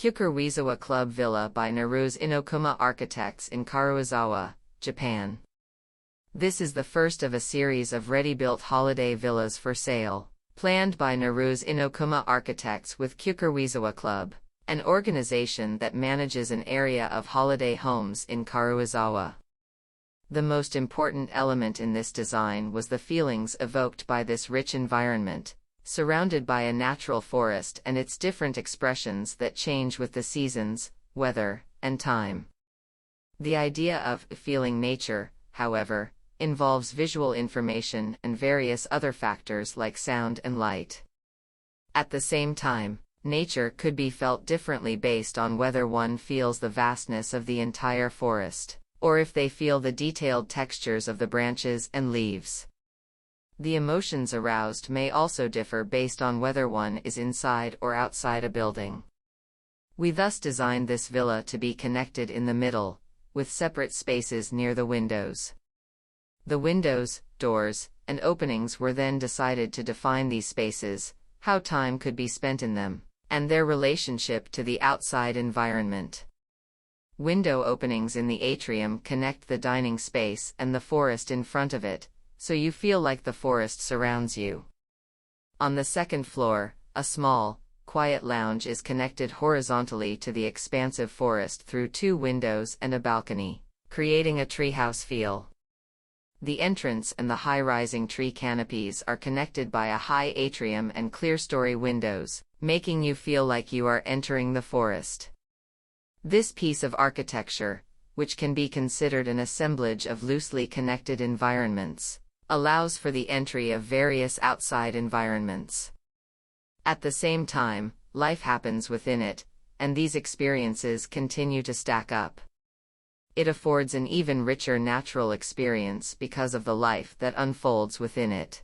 Kyukaruizawa Club Villa by Naruse Inokuma Architects in Karuizawa, Japan. This is the first of a series of ready-built holiday villas for sale, planned by Naruse Inokuma Architects with Kyukaruizawa Club, an organization that manages an area of holiday homes in Karuizawa. The most important element in this design was the feelings evoked by this rich environment, surrounded by a natural forest and its different expressions that change with the seasons, weather, and time. The idea of feeling nature, however, involves visual information and various other factors like sound and light. At the same time, nature could be felt differently based on whether one feels the vastness of the entire forest, or if they feel the detailed textures of the branches and leaves. The emotions aroused may also differ based on whether one is inside or outside a building. We thus designed this villa to be connected in the middle, with separate spaces near the windows. The windows, doors, and openings were then decided to define these spaces, how time could be spent in them, and their relationship to the outside environment. Window openings in the atrium connect the dining space and the forest in front of it, so you feel like the forest surrounds you. On the second floor, a small, quiet lounge is connected horizontally to the expansive forest through two windows and a balcony, creating a treehouse feel. The entrance and the high-rising tree canopies are connected by a high atrium and clerestory windows, making you feel like you are entering the forest. This piece of architecture, which can be considered an assemblage of loosely connected environments, allows for the entry of various outside environments. At the same time, life happens within it, and these experiences continue to stack up. It affords an even richer natural experience because of the life that unfolds within it.